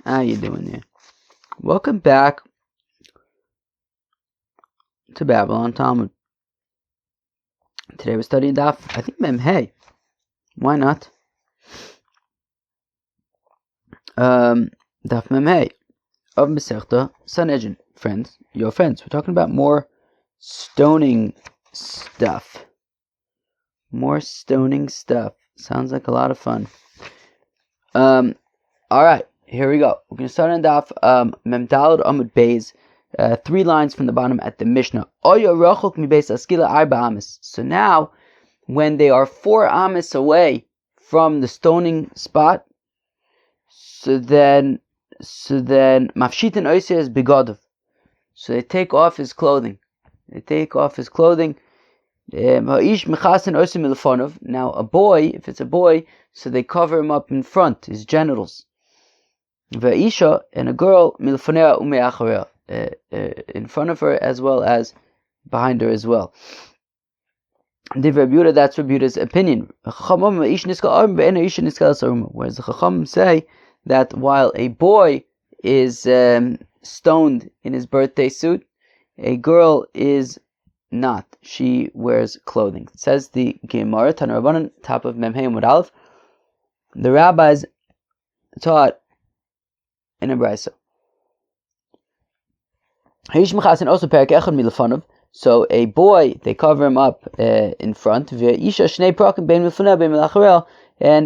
How you doing there? Welcome back to Babylon Talmud. Today we're studying Daf, I think Mem Hey. Why not? Daf Mem Hey of Masechta Sanhedrin. Friends, your friends. We're talking about more stoning stuff. More stoning stuff. Sounds like a lot of fun. Alright, here we go. We're going to start on Daf Mem Daled Amud Beis. 3 lines from the bottom at the Mishnah. So now, when they are 4 amis away from the stoning spot, so then mafshitin oiseh is begodov. So they take off his clothing. Now a boy, if it's a boy, so they cover him up in front, his genitals. Va'isha, and a girl, milfonea ume'achareh. In front of her as well as behind her as well. That's Rebuda's opinion. Whereas the Chacham say that while a boy is stoned in his birthday suit, a girl is not. She wears clothing. It says the Gemara, Tana Rabbanan, top of Memhei Amud Aleph, the rabbis taught in a brisa. So a boy, they cover him up in front, and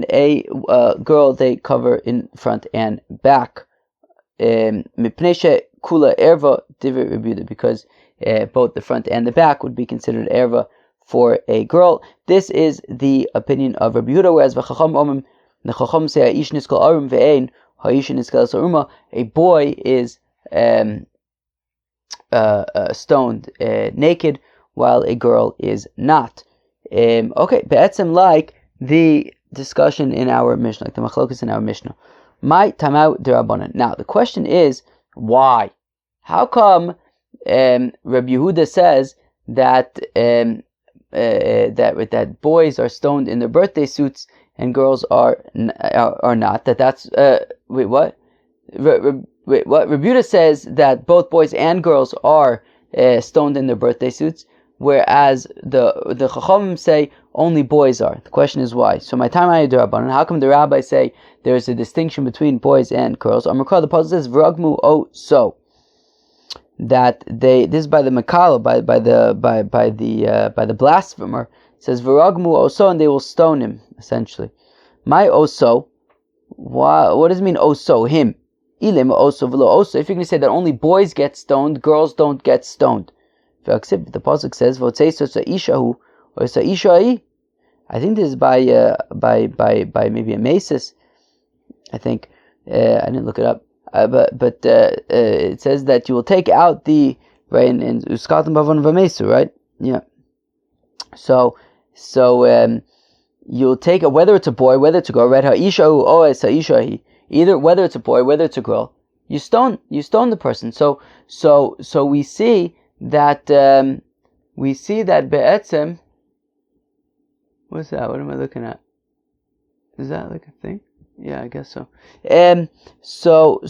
a girl they cover in front and back. Because both the front and the back would be considered erva for a girl. This is the opinion of Rabbi Yehuda, whereas the Chacham say a boy is stoned naked, while a girl is not. Be'etzem, like the discussion in our Mishnah, like the machlokas in our Mishnah. My tamau derabanan. Now the question is, why? How come Rabbi Yehuda says that that boys are stoned in their birthday suits and girls are not? That's wait, what? Wait, what? Rebuta says that both boys and girls are stoned in their birthday suits, whereas the Chachamim say only boys are. The question is why. So my time I do, how come the rabbis say there's a distinction between boys and girls? Amrukah, the pasuk says Vragmu o so that this is by the Makala, by the blasphemer. It says Vragmu o so, and they will stone him essentially. My oso, what does it mean oso? Him. Ilim also v'lo also. If you're going to say that only boys get stoned, girls don't get stoned. The pasuk says v'otzeis ishahu or ishai. I think this is by maybe a masis. I think I didn't look it up, but it says that you will take out the right in uskatim bavon v'mesu, right? Yeah. So you'll take it, whether it's a boy, whether it's a girl. Right? Ha'ishahu o es ha'ishahi. Either whether it's a boy, whether it's a girl, you stone the person. So we see that be'etzem. What's that? What am I looking at? Is that like a thing? Yeah, I guess so. So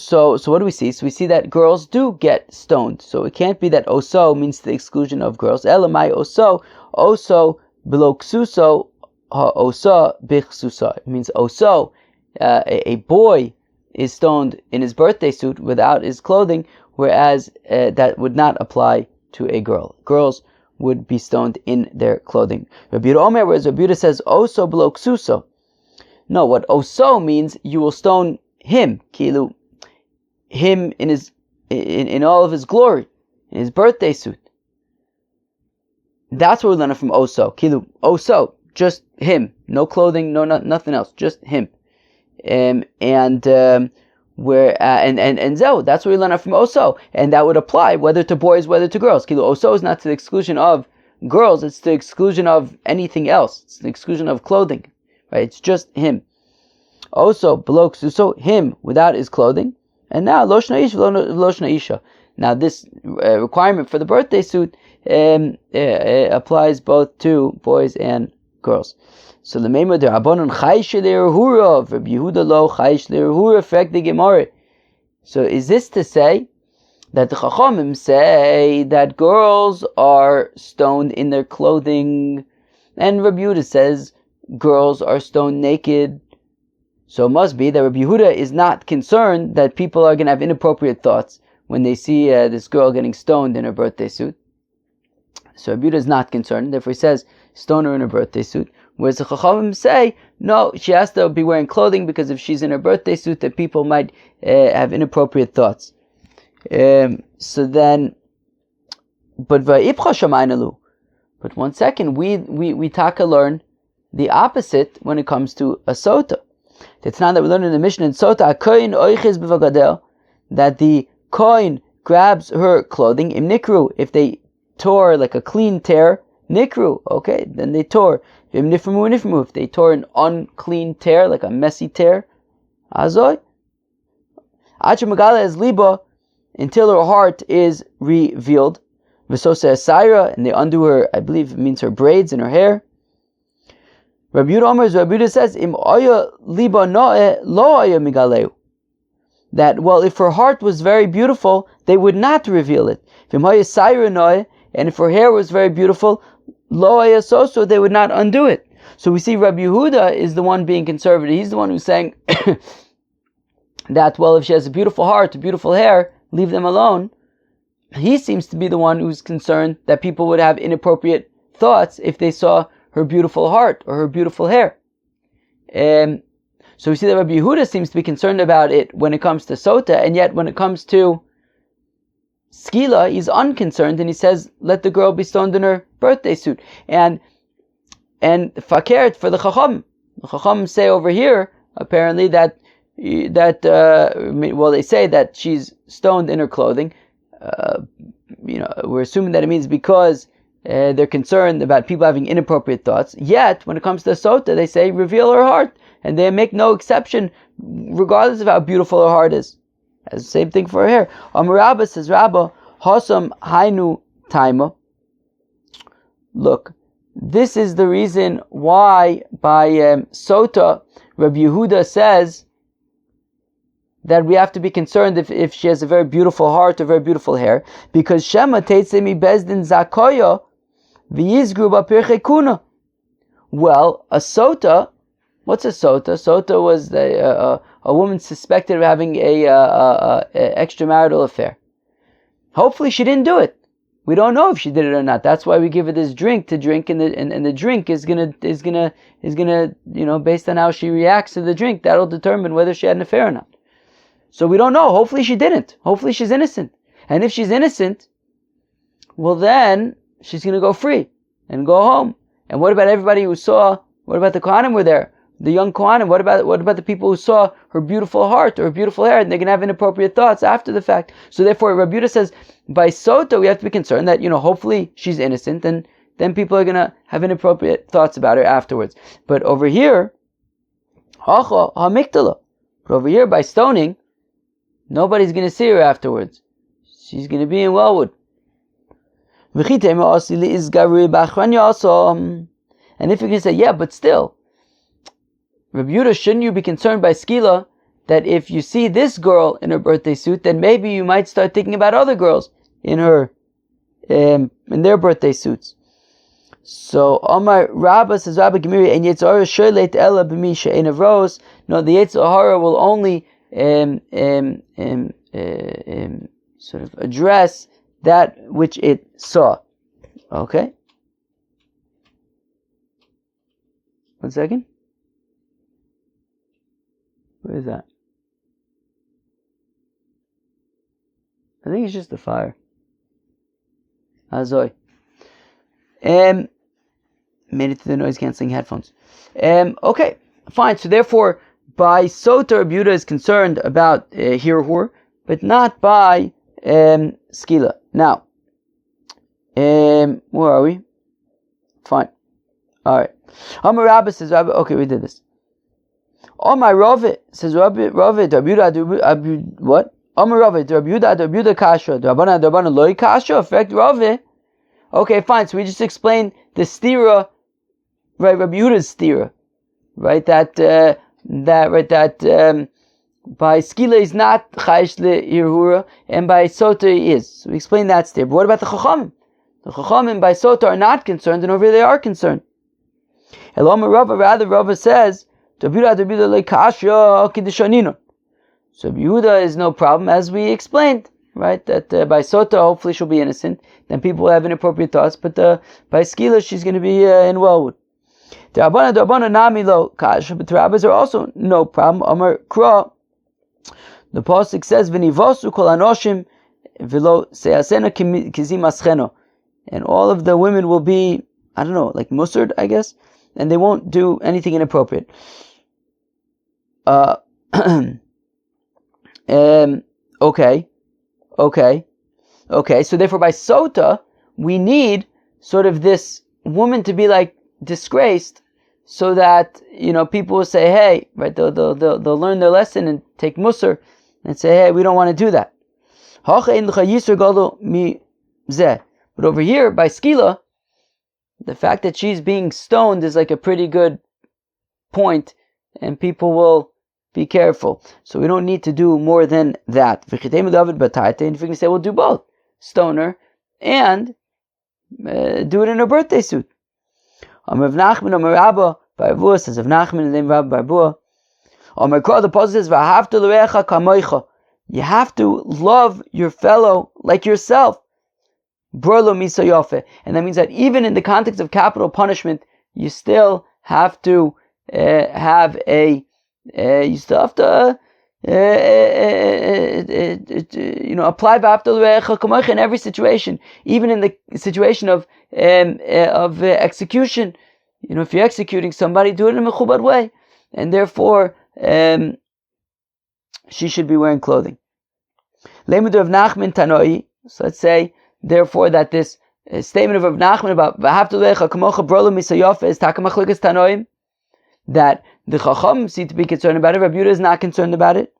what do we see? So we see that girls do get stoned. So it can't be that oso means to the exclusion of girls. Elamai oso below ksuso ha osa bichsusa. It means oso. A boy is stoned in his birthday suit without his clothing, whereas that would not apply to a girl. Girls would be stoned in their clothing. Rabbi Omer, whereas Rabbi says oso below ksuso. No, what oso means, you will stone him, kilu, him in all of his glory, in his birthday suit. That's what we learn from oso, kilu, oso, just him, no clothing, nothing else, just him. That's what we learn from oso, and that would apply whether to boys, whether to girls. Kilo oso is not to the exclusion of girls; it's to the exclusion of anything else. It's the exclusion of clothing, right? It's just him. Oso below ksuso, him without his clothing, and now loshna ish loshna isha. Now this requirement for the birthday suit applies both to boys and girls. So the Meimer de Rabbanon Chaysh Le'erhura, Rabbi Yehuda lo Chaysh Le'erhura, fact the Gemara. So is this to say that the Chachamim say that girls are stoned in their clothing, and Rabbi Yehuda says girls are stoned naked? So it must be that Rabbi Yehuda is not concerned that people are going to have inappropriate thoughts when they see this girl getting stoned in her birthday suit. So Rabbi Yehuda is not concerned, therefore he says stone her in her birthday suit. Whereas the Chachamim say, no, she has to be wearing clothing, because if she's in her birthday suit, that people might have inappropriate thoughts. So then, but one second, we taka learn the opposite when it comes to a sota. It's not that we learn in the Mishnah in sota, that the kohen grabs her clothing, im nikru, if they tore like a clean tear, nikru, okay, then they tore. If they tore an unclean tear, like a messy tear, azoy. Magala is liba, until her heart is revealed. V'sosa Saira, and they undo her, I believe it means her braids in her hair. Rabbi Yehuda says, Im oya liba noe lo oya migaleu. That, well, if her heart was very beautiful, they would not reveal it. V'im oya Saira noe, and if her hair was very beautiful, lo oya soso, they would not undo it. So we see Rabbi Yehuda is the one being conservative. He's the one who's saying that, well, if she has a beautiful heart, beautiful hair, leave them alone. He seems to be the one who's concerned that people would have inappropriate thoughts if they saw her beautiful heart or her beautiful hair. So we see that Rabbi Yehuda seems to be concerned about it when it comes to sota, and yet when it comes to skila, he's unconcerned, and he says, let the girl be stoned in her birthday suit. And fakert for the Chacham. The Chacham say over here, apparently, that they say that she's stoned in her clothing. We're assuming that it means because they're concerned about people having inappropriate thoughts. Yet, when it comes to sota, they say reveal her heart, and they make no exception, regardless of how beautiful her heart is. As the same thing for her hair. Rabba says, Rabba Hasam Hainu Taima. Look, this is the reason why by sota, Rabbi Yehuda says that we have to be concerned if she has a very beautiful heart or very beautiful hair, because Shema Teitzemi Bezdin Zakoya V'yizgru B'pirchei Kuna. Well, a sota, what's a sota? Sota was a woman suspected of having a extramarital affair. Hopefully she didn't do it. We don't know if she did it or not. That's why we give her this drink to drink, and the drink is gonna based on how she reacts to the drink, that'll determine whether she had an affair or not. So we don't know. Hopefully she didn't. Hopefully she's innocent. And if she's innocent, well then she's going to go free and go home. And what about everybody who saw? What about the Kohanim were there? The young Kohanim? What about the people who saw her beautiful heart or her beautiful hair, and they're going to have inappropriate thoughts after the fact? So therefore, Rabbi Yehuda says, by sota we have to be concerned that hopefully she's innocent, and then people are going to have inappropriate thoughts about her afterwards. But over here, hacha hamikdala. But over here, by stoning, nobody's going to see her afterwards. She's going to be in Wellwood. And if you're going to say, yeah, but still, Rabbi Yehuda, shouldn't you be concerned by skila that if you see this girl in her birthday suit, then maybe you might start thinking about other girls in their birthday suits? So Omar Rabba says, Rabba Gemiri, and Yetzirah Shirleit Ella B'mi She'ein Avros. No, the Yetzirah will only sort of address that which it saw. Okay? One second. Where is that? I think it's just the fire. Azoy. Made it to the noise cancelling headphones. Okay, fine. So therefore, by sota, Rabbi Yehuda is concerned about hirhur, but not by skila. Now, where are we? Fine. All right. Amar Rabba says, Rabba, okay, we did this. Amar Rave says, Rave, Rabbi Yehuda, what? Amar Rave, Rabbi Yehuda kasha, Rabbanan loy kasha, effect Rave. Okay, fine. So we just explained the stira, right? Rabbi Yehuda's stira, right? by skila is not chayish le'irhura, and by sota he is. So we explain that there. But what about the chachamim? The chachamim by sota are not concerned, and over here they are concerned. Eloma Rava, rather Rava says, so Yehuda is no problem, as we explained, right? That by sota hopefully she'll be innocent. Then people will have inappropriate thoughts, but by skila she's going to be in wellwood. The Rabbana nami lo kasha, but the rabbis are also no problem. Amar Kra, the pasuk says, "V'nivosu kol anoshim v'lo se'asena kizim ascheno," and all of the women will be, I don't know, like musard, I guess, and they won't do anything inappropriate. Okay. So therefore, by sota, we need sort of this woman to be like disgraced, so that people will say, "Hey," right? They'll learn their lesson and take musar and say, "Hey, we don't want to do that." But over here, by skila, the fact that she's being stoned is like a pretty good point, and people will be careful. So we don't need to do more than that. And if we can say, we'll do both, stone her and do it in her birthday suit. Rav Nachman, Rav Abba, by Abuah, says Rav Nachman, and then Rav Abuah. The pasuk says, "V'ahavta l'reacha kamoicha." You have to love your fellow like yourself. Brolo misa yofe, and that means that even in the context of capital punishment, you still have to apply v'ahavta l'reacha kamoicha in every situation, even in the situation of execution. If you're executing somebody, do it in a mechubad way, and therefore she should be wearing clothing. Lemud of Nachman Tanoi. So let's say, therefore, that this statement of Rav Nachman about v'ahavta l'reacha kamocha brolo misayofa is takamachlikas Tanoim, that the Chacham seem to be concerned about it. Rabbi Yehuda is not concerned about it.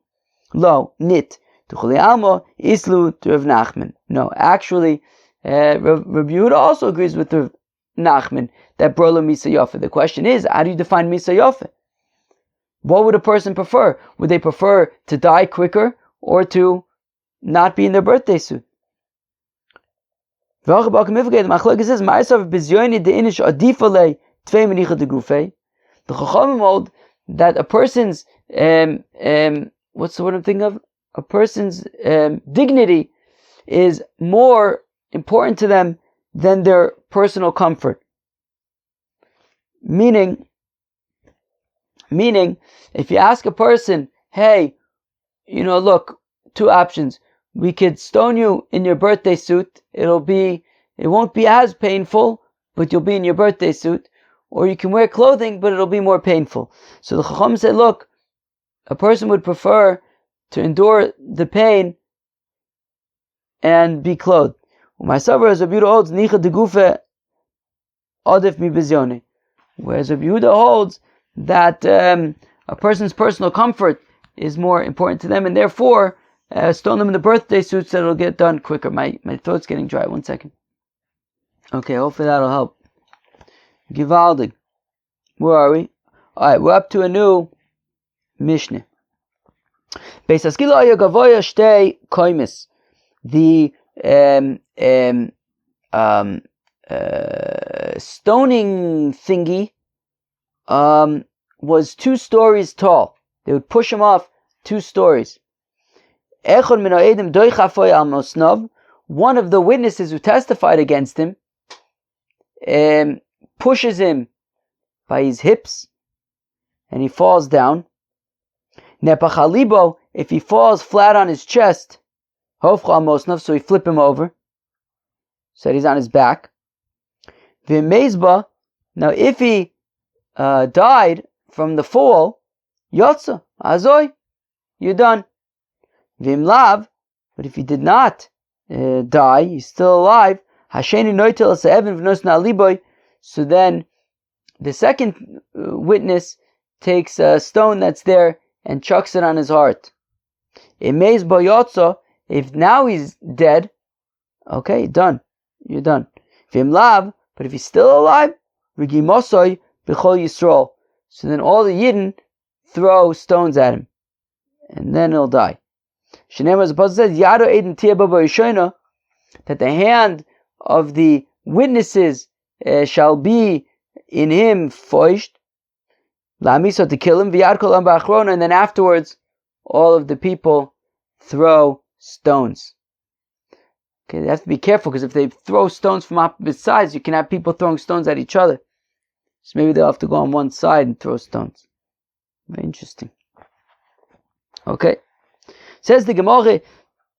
Lo nit tuchuli almo islu to Rav Nachman. No, actually, Rabbi Yehuda also agrees with Rav Nachman that brolo misayofa. The question is, how do you define misayofa? What would a person prefer? Would they prefer to die quicker or to not be in their birthday suit? The Chachamim hold that a person's what's the word I'm thinking of? A person's dignity is more important to them than their personal comfort. Meaning, if you ask a person, "Hey, look, two options. We could stone you in your birthday suit. It won't be as painful, but you'll be in your birthday suit. Or you can wear clothing, but it'll be more painful." So the Chacham said, look, a person would prefer to endure the pain and be clothed. Whereas Rabbi Yehuda holds that a person's personal comfort is more important to them, and therefore stone them in the birthday suit so it'll get done quicker. My throat's getting dry. 1 second. Okay, hopefully that'll help. Givaldig. Where are we? Alright, we're up to a new Mishnah. Beis Haskila aya gavoya shtei koimis. The stoning thingy was 2 stories tall. They would push him off 2 stories. One of the witnesses who testified against him pushes him by his hips, and he falls down. Nepachalibo, if he falls flat on his chest, so we flip him over, so he's on his back. V'mezba, now if he died from the fall, yotza, azoy, you're done. V'imlav, but if he did not die, he's still alive, hasheni noitel se'evin v'nos na'liboy, so then the second witness takes a stone that's there and chucks it on his heart. Imez boyotza, if now he's dead, okay, done. You're done. V'imlav, but if he's still alive, rigimosoy b'chol Yisrael. So then all the Yidden throw stones at him. and then he'll die. Shneimar, as the Apostle says, Yado Eidin Tia Baba Yishona, that the hand of the witnesses shall be in him foished, Lamiso, to kill him, V'yad Kol Am Ba'achrona, and then afterwards all of the people throw stones. Okay, they have to be careful, because if they throw stones from opposite sides, you can have people throwing stones at each other. So maybe they'll have to go on one side and throw stones. Very interesting. Okay. Says the Gemara,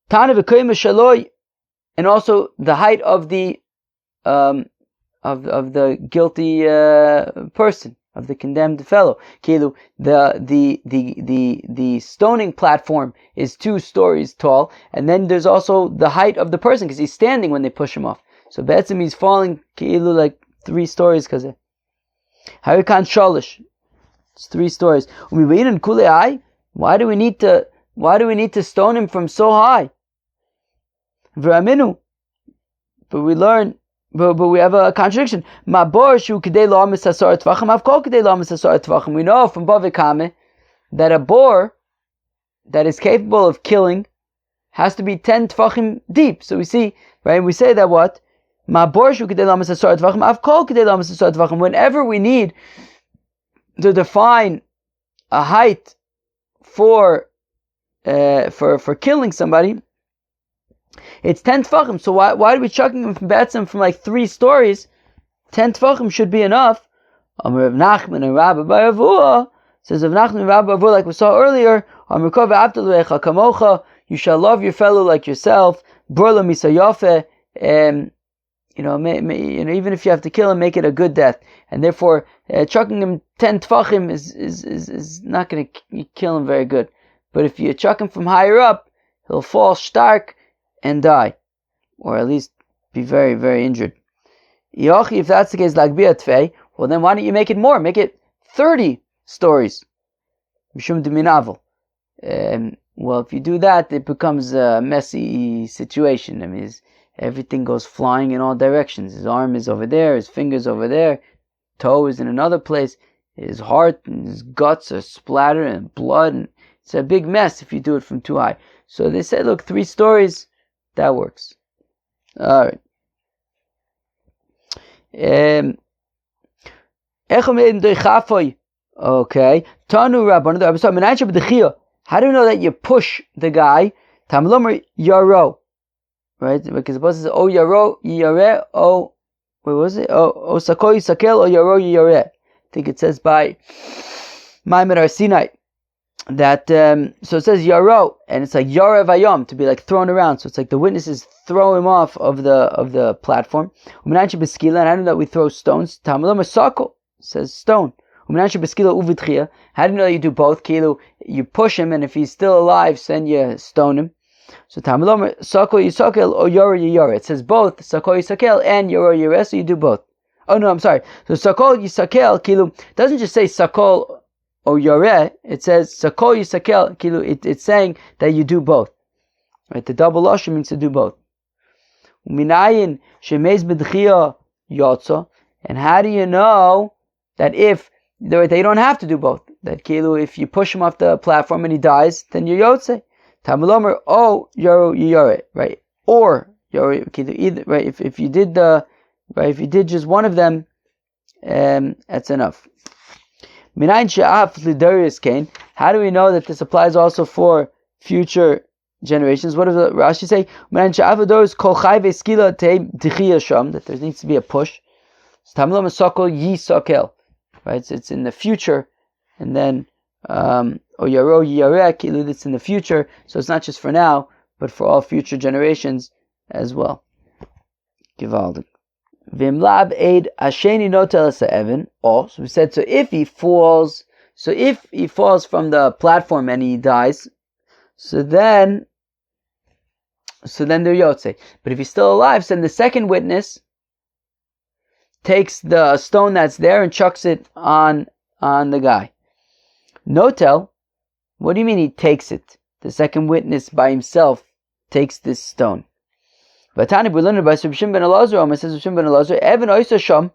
Tana v'koyim shaloi, and also the height of the guilty person, of the condemned fellow. Kilu, the stoning platform is 2 stories tall, and then there's also the height of the person, because he's standing when they push him off. So Be'etzim, he's falling Kilu like 3 stories, because Harikan Shalish, it's 3 stories. Why do we need to stone him from so high? V'aminu, but we learn, but we have a contradiction. We know from Bava Kame that a boar that is capable of killing has to be 10 tvachim deep. So we see, right? We say that what? Whenever we need to define a height for killing somebody, it's 10 tefachim. So why are we chucking him from Betzim from like 3 stories? 10 tefachim should be enough. Rav Nachman and Rabbi Baravua says, Rav Nachman and Rabbi Baravua, like we saw earlier, you shall love your fellow like yourself. Burla misayafe, even if you have to kill him, make it a good death. And therefore, chucking him 10 tefachim is not going to kill him very good. But if you chuck him from higher up, he'll fall stark and die, or at least be very, very injured. If that's the case, well then why don't you make it more? Make it 30 stories. Well, if you do that, it becomes a messy situation. I mean, everything goes flying in all directions. His arm is over there, his fingers over there, toe is in another place, his heart and his guts are splattered and blood, and it's a big mess if you do it from too high. So they said, look, 3 stories, that works. Alright. Okay. Tanu Rabban. How do you know that you push the guy? Tamlomer Yaro. Right? Because the boss says, O Yaro, Yare, O, where was it? O Sakoi Sakel, O Yaro, Yare. I think it says by Maimon Arsinai. That so it says Yaro, and it's like Yara Vayom, to be like thrown around. So it's like the witnesses throw him off of the platform. And I know that we throw stones. Tamalomer Sako says stone. How do you know that you do both? You push him, and if he's still alive, then you stone him. So Tamalomer Sako Yisakel or Yara Yara. It says both Sako Yisakel and Yara Yara, so you do both. Oh no, I'm sorry. So Sako Yisakel doesn't just say Sakol or Yoreh, it says Sakol Yisakel, it's saying that you do both. Right? The double lashon means to do both. Minayin shemez b'dchia yotza, and how do you know that if they don't have to do both? That if you push him off the platform and he dies, then you're yotze. Tamalomer o yoru yoreh, right? Or yoru either, right? If you did if you did just one of them, that's enough. How do we know that this applies also for future generations? What does Rashi say? That there needs to be a push. Right? It's in the future, and then it's in the future. So it's not just for now, but for all future generations as well. Givaldik. Vimlab aid asheni notel se'evin. So we said, so if he falls from the platform and he dies, so then they're yotze. But if he's still alive, then the second witness takes the stone that's there and chucks it on the guy. Notel, what do you mean he takes it? The second witness by himself takes this stone. Vatani, we learned by Shimon ben Elazar. It says Shimon ben Elazar, Evan oisa sham,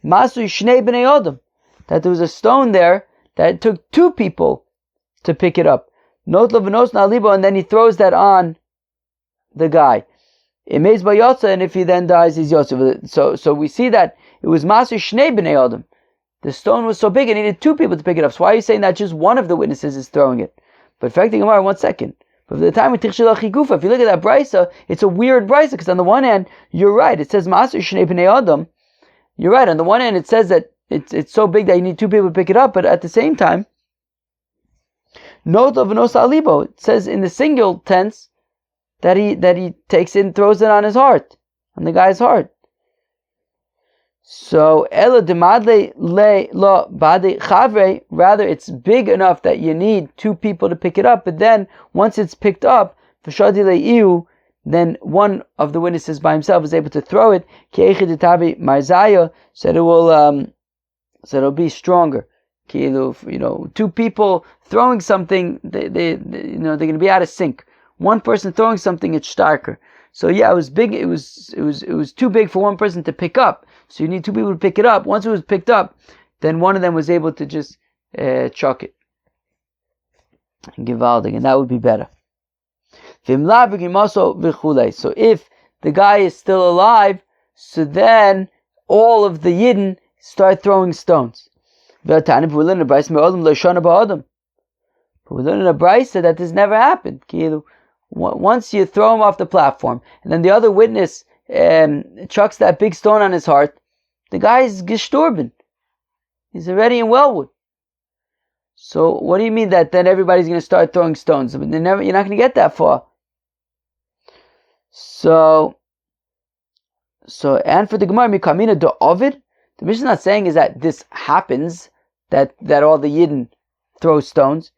masu shnei bnei adam. That there was a stone there that it took 2 people to pick it up. Not levanos na'alibo, and then he throws that on the guy. Imeis bayotza, and if he then dies, he's yotza. So we see that it was maser shnei b'nei adam. The stone was so big, it needed two people to pick it up. So why are you saying that just one of the witnesses is throwing it? But affecting Gemara, 1 second. But for the time of Tichshel Achigufa, if you look at that brisa, it's a weird brisa, because on the one hand, you're right, it says Maser Shnei B'nei Adam. You're right, on the one hand, it says that it's so big that you need two people to pick it up, but at the same time, Not of Nos Alibo, it says in the single tense that he takes it and throws it on his heart, on the guy's heart. So Elo Demadle Le Lo Bade Chavre, rather it's big enough that you need two people to pick it up, but then once it's picked up, V'shadi Leiu, then one of the witnesses by himself is able to throw it. Ki'echid Tabi Marzaya, so it'll be stronger. Two people throwing something, they're going to be out of sync. One person throwing something, it's starker. So yeah, it was big. It was too big for one person to pick up. So you need two people to pick it up. Once it was picked up, then one of them was able to just chuck it and givaldig, and that would be better. So if the guy is still alive, so then all of the Yidden start throwing stones. But we learn in a brisa that this never happened. Once you throw him off the platform, and then the other witness chucks that big stone on his heart, the guy is gestorben. He's already in Wellwood. So what do you mean that then everybody's going to start throwing stones? You're not going to get that far. So and for the Gemara, Mikamina do Ovid, the Mishnah is not saying is that this happens, that all the Yidden throw stones.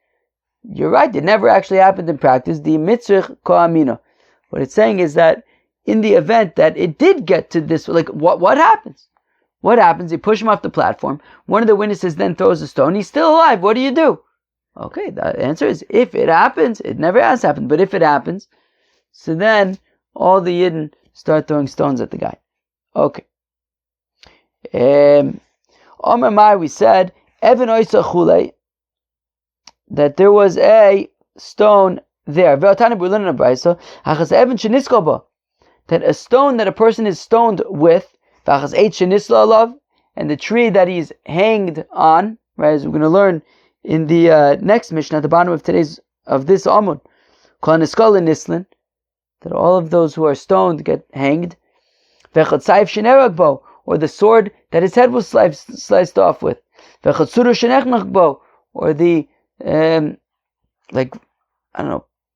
You're right, it never actually happened in practice. The Mitzrich Koamina. What it's saying is that in the event that it did get to this, like what happens? What happens? You push him off the platform. One of the witnesses then throws a stone. He's still alive. What do you do? Okay, the answer is if it happens, it never has happened. But if it happens, so then all the Yidden start throwing stones at the guy. Okay. Omer Mai, we said Evan Oisa Chule, that there was a stone there. That a stone that a person is stoned with, and the tree that he's hanged on, right, as we're going to learn in the next mission at the bottom of this Amud, that all of those who are stoned get hanged, or the sword that his head was sliced off with, or the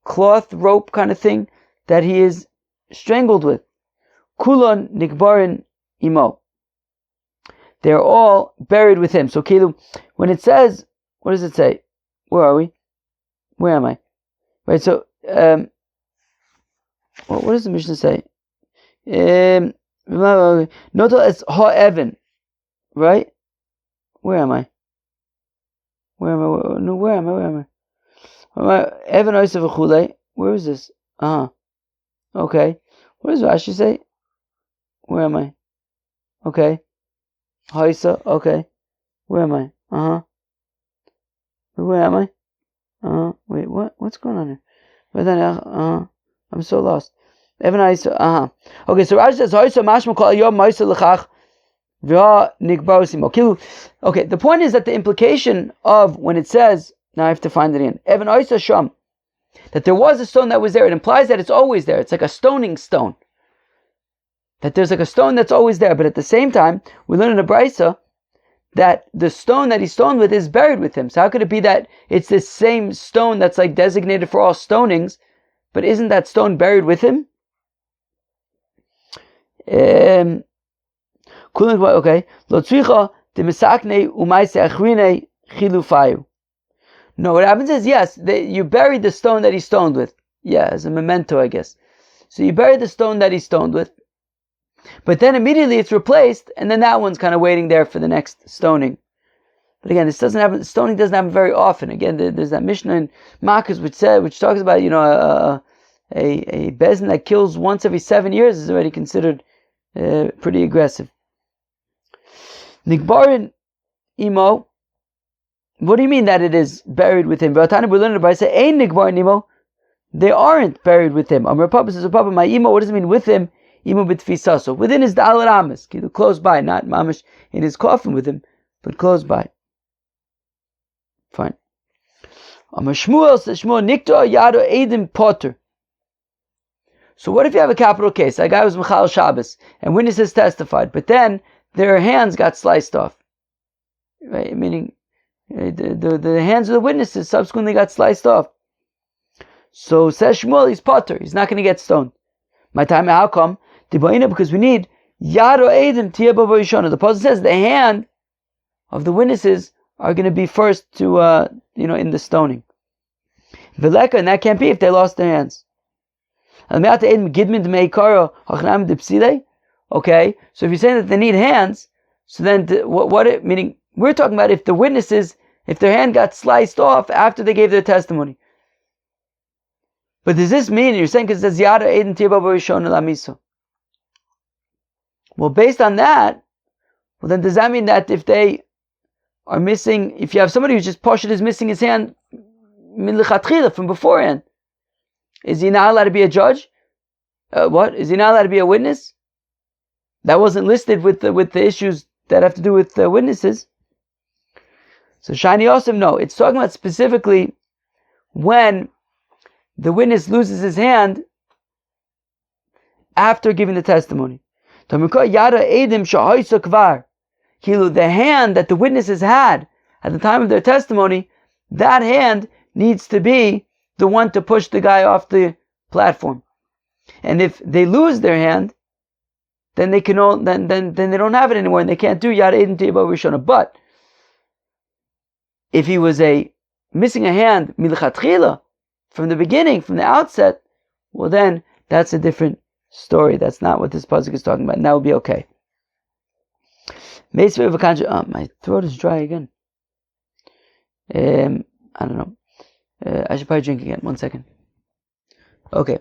cloth rope kind of thing that he is strangled with. Kulon nikbarin imo. They're all buried with him. So when it says, what does it say? Where are we? Where am I? Right, so what does the Mishnah say? Noto as ha Evan. Right? Where am I? Where am I? Evan Oisav Chule. Where is this? Okay. What does Rashi say? Where am I? Okay. Haisa. Okay. Where am I? Where am I? Wait, what? What's going on here? I'm so lost. Evan Haisa. Okay, so Rashi says Haisa mashma kol yom Haisa lechach. Okay, the point is that the implication of when it says, now I have to find it again, Evan Oisa Sham, that there was a stone that was there, it implies that it's always there. It's like a stoning stone. That there's like a stone that's always there, but at the same time, we learn in the Brisa that the stone that he's stoned with is buried with him. So how could it be that it's this same stone that's like designated for all stonings, but isn't that stone buried with him? Okay. No, what happens is, yes, you buried the stone that he's stoned with. Yeah, as a memento, I guess. So you buried the stone that he's stoned with, but then immediately it's replaced, and then that one's kind of waiting there for the next stoning. But again, stoning doesn't happen very often. Again, there's that Mishnah in Makkos which talks about, a bezin that kills once every 7 years is already considered pretty aggressive. Nikbarin imo, What do you mean that it is buried with him? They aren't buried with him. Amar Papa says, Papa, my imo, what does it mean with him? Imo b'tfisa. So within his dalar amas, close by, not mamish in his coffin with him, but close by. Fine. Amar Shmuel says, Shmuel nikto yado edim potter. So what if you have a capital case? That guy was Michal Shabbos, and witnesses testified, but then their hands got sliced off. Right? Meaning, the hands of the witnesses subsequently got sliced off. So says Shmuel, he's potter. He's not going to get stoned. My time, how come? Because we need Yado Edim Tia Baba Yishona. The Pasuk says the hand of the witnesses are going to be first to, in the stoning. Veleka, and that can't be if they lost their hands. Okay, so if you're saying that they need hands, so then meaning we're talking about if the witnesses, if their hand got sliced off after they gave their testimony. But does this mean, you're saying because it says Yada Edim Tia Baba Yishona Lamiso? Well, based on that, well then does that mean that if they are missing, if you have somebody who's just Pashut is missing his hand min lechatchila from beforehand, is he not allowed to be a judge? What? Is he not allowed to be a witness? That wasn't listed with the issues that have to do with witnesses. So Shani Yosem, no. It's talking about specifically when the witness loses his hand after giving the testimony. The hand that the witnesses had at the time of their testimony, that hand needs to be the one to push the guy off the platform. And if they lose their hand, then they can then they don't have it anymore, and they can't do Yad Edim Tia Baba Rishona. But if he was missing a hand milchatchila from the beginning, from the outset, well then that's a different story. That's not what this pasuk is talking about, and that would be okay. My throat is dry again. I don't know. I should probably drink again. 1 second. Okay.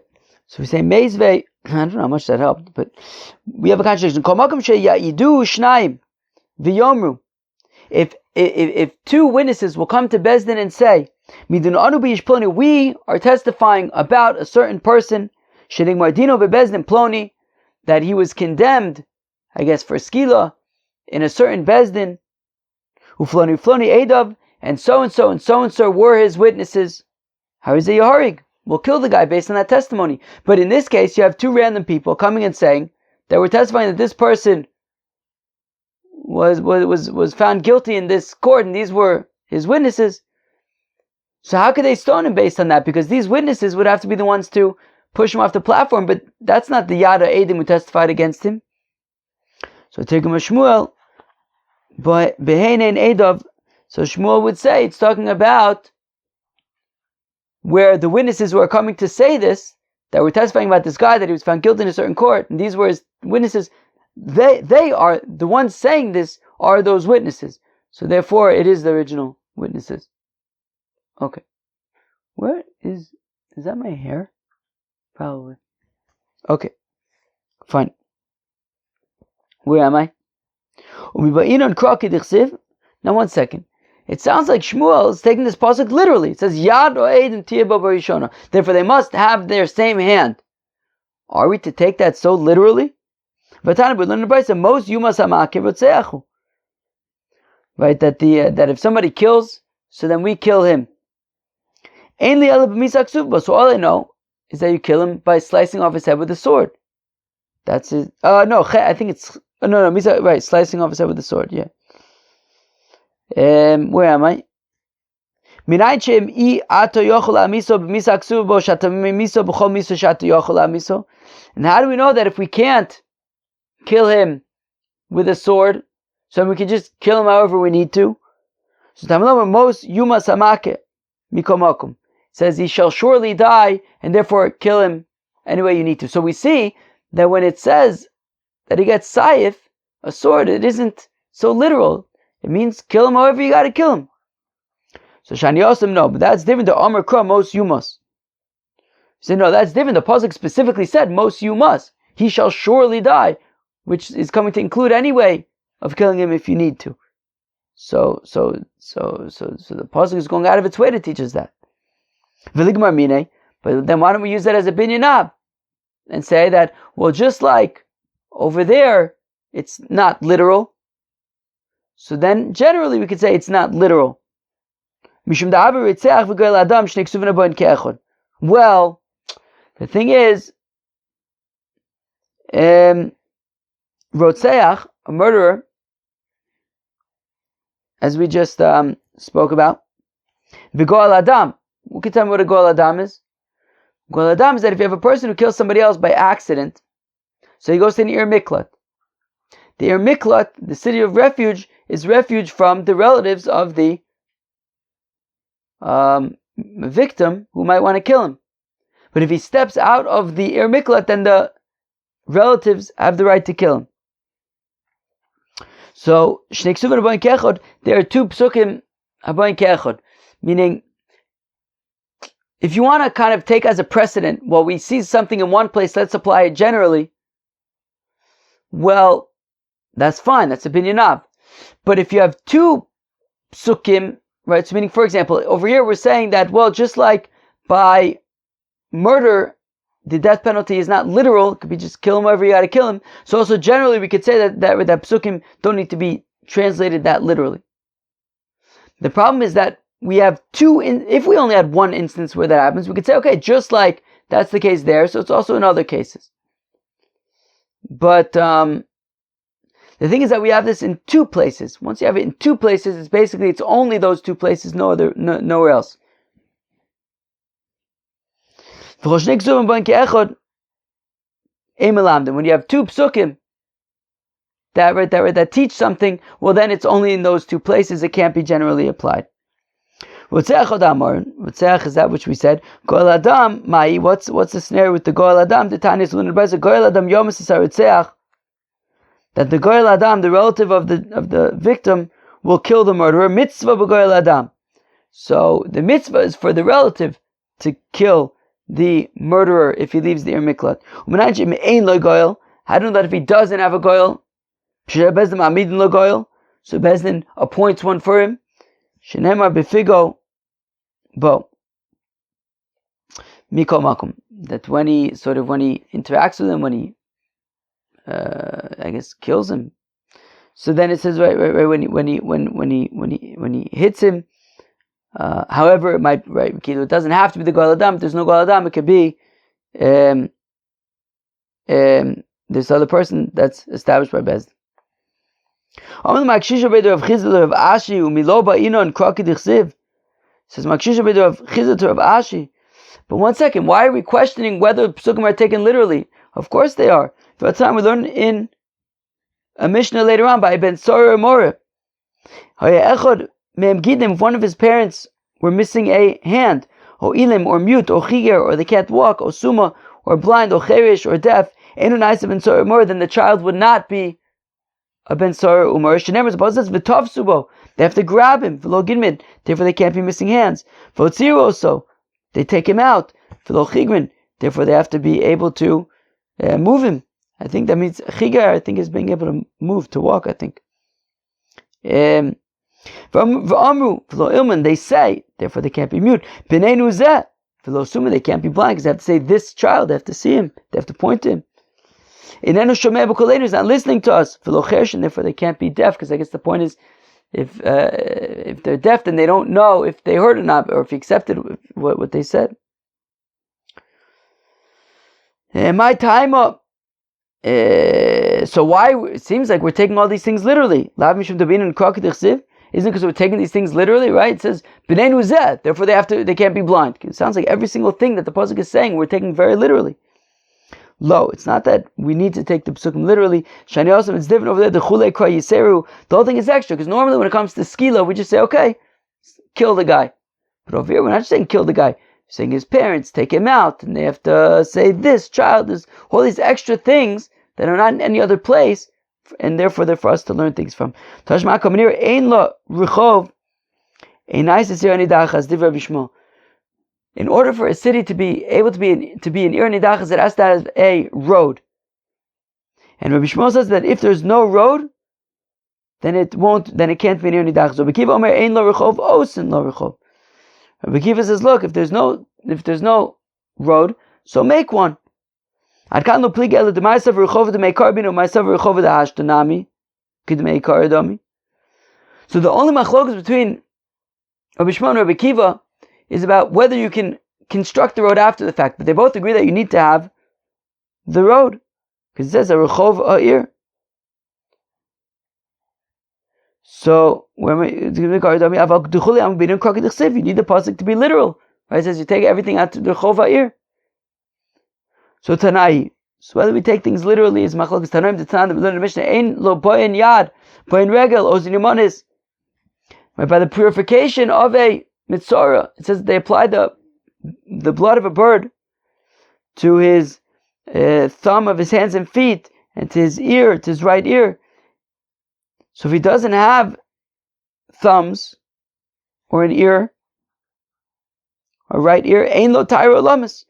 So we say Meizvei. I don't know how much that helped, but we have a contradiction. If two witnesses will come to Bezdin and say, we are testifying about a certain person, that he was condemned, I guess, for skila in a certain Bezdin, and so and so and so and so were his witnesses. How is it Yaharig? We'll kill the guy based on that testimony. But in this case, you have two random people coming and saying that we're testifying that this person was found guilty in this court, and these were his witnesses. So how could they stone him based on that? Because these witnesses would have to be the ones to push him off the platform, but that's not the Yada Edim who testified against him. So Tirgum Shmuel, but Beheinen Edav. So Shmuel would say it's talking about where the witnesses who are coming to say this, that were testifying about this guy, that he was found guilty in a certain court, and these were his witnesses, they are, the ones saying this are those witnesses. So therefore it is the original witnesses. Okay. Where is that my hair? Probably. Okay. Fine. Where am I? Now 1 second. It sounds like Shmuel is taking this pasuk literally. It says Yad Edim Tia Baba Rishona. Therefore, they must have their same hand. Are we to take that so literally? Right, that if somebody kills, so then we kill him. So all I know is that you kill him by slicing off his head with a sword. That's it. I think it's right. Slicing off his head with a sword. Yeah. Where am I? And how do we know that if we can't kill him with a sword, so we can just kill him however we need to? So most Yuma Samake Mikomakum says he shall surely die, and therefore kill him any way you need to. So we see that when it says that he gets saif, a sword, it isn't so literal. It means kill him however you got to kill him. So Shani Yosem, no, but that's different to Amar Kra, most you must. He said, no, that's different. The pasuk specifically said, most you must. He shall surely die, which is coming to include any way of killing him if you need to. So the pasuk is going out of its way to teach us that. But then why don't we use that as a binyan and say that, well, just like over there, it's not literal. So then generally we could say it's not literal. Well, the thing is, Rotzeach, a murderer, as we just spoke about, V'goel Adam. Who can tell me what a Goel Adam is? Goel Adam is that if you have a person who kills somebody else by accident, so he goes to an Ir Miklat. The Ir Miklat, the city of refuge, is refuge from the relatives of the victim who might want to kill him. But if he steps out of the Ir Miklat, then the relatives have the right to kill him. So, there are two psukim habayin ke'echad, meaning, if you want to kind of take as a precedent, well, we see something in one place, let's apply it generally. Well, that's fine, that's a binyanav. But if you have two psukim, right, so meaning, for example, over here we're saying that, well, just like by murder, the death penalty is not literal, it could be just kill him wherever you gotta kill him. So also generally we could say that psukim don't need to be translated that literally. The problem is that we have if we only had one instance where that happens, we could say, okay, just like that's the case there, so it's also in other cases. But the thing is that we have this in two places. Once you have it in two places, it's only those two places, nowhere else. When you have two psukim that teach something, well then it's only in those two places, it can't be generally applied. Rotzeach is that which we said. Goel Adam, what's the scenario with the Goel Adam? The Tanya Goel Adam Yomi Rotzeach, that the Goel Adam, the relative of the victim, will kill the murderer. Mitzvah b'Goel Adam. So the mitzvah is for the relative to kill the murderer if he leaves the Ir Miklat. How do you know that if he doesn't have a goyel? So Bezdin appoints one for him. Shenemar befigo bo. Mikol makom. That when he interacts with him, when he I guess kills him. So then it says right when he hits him. However, it might it doesn't have to be the Goel Adam. If there's no Goel Adam, it could be this other person that's established by Bezdin. Says Makshisha Beidu of Chizah to Rav Ashi. But one second, why are we questioning whether psukim are taken literally? Of course they are. For that time we learn in a Mishnah later on by Ben Sorer Moreh. If one of his parents were missing a hand, or ilim, or mute, or chiger, or they can't walk, or suma, or blind, or cherish, or deaf, then the child would not be a ben sora umar. They have to grab him, therefore they can't be missing hands. Also, they take him out, therefore they have to be able to move him. I think that means chiger, I think, is being able to move, to walk, I think. They say, therefore they can't be mute. They can't be blind because they have to say this child, they have to see him, they have to point to him. He's not listening to us, therefore they can't be deaf, because I guess the point is, if they're deaf, then they don't know if they heard or not, or if he accepted what they said. My time up. So why it seems like we're taking all these things literally? Isn't it because we're taking these things literally, right? It says therefore they can't be blind. It sounds like every single thing that the pasuk is saying we're taking very literally. Lo, it's not that we need to take the psukim literally. Shani also, it's different over there. The chulei kra yiseru. The whole thing is extra, because normally when it comes to skila, we just say, okay, kill the guy. But over here, we're not just saying kill the guy. We're saying his parents take him out, and they have to say this child. There's all these extra things that are not in any other place, and therefore they're for us to learn things from. Tashma kamanir ein lo rechov ein nice ani dachas divrei bishmo. In order for a city to be able to be an Ir Nidachas, it has to have a road. And Rabbi Shmuel says that if there's no road, then it can't be near nidach. So Rabbi Kiva Omer ein lo rechov osin lo rechov. Rabbi Kiva says, look, if there's no road, so make one. Ad kan lo plig el demaisav rechov de meikarbin or maisav rechov de hashtanami kidmei karadami. So the only machlokas between Rabbi Shimon and Rabbi Kiva is about whether you can construct the road after the fact, but they both agree that you need to have the road, because it says a rechov ha'ir. So you need the pasuk to be literal. Right? It says you take everything out to the rechov ha'ir. So Tanai, so whether we take things literally is machlokas Tanaim the Tanan that we learned in the Mishnah. Ein lo boyin yad boyin regel ozin yimonis. By the purification of a mitzora, it says they apply the blood of a bird to his thumb of his hands and feet, and to his ear, to his right ear. So if he doesn't have thumbs, or an ear, or right ear, ein lo tairo lamas,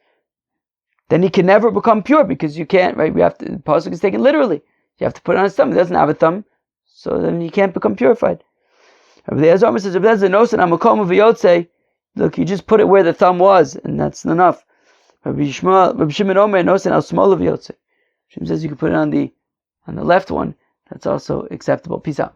then he can never become pure, because you can't, right? The pasuk is taken literally. You have to put it on his thumb. He doesn't have a thumb, so then he can't become purified. Rabbi Elazar says, look, you just put it where the thumb was, and that's enough. Rabbi Shimon Omer nosen al smol of yotze. Shimon says you can put it on the left one. That's also acceptable. Peace out.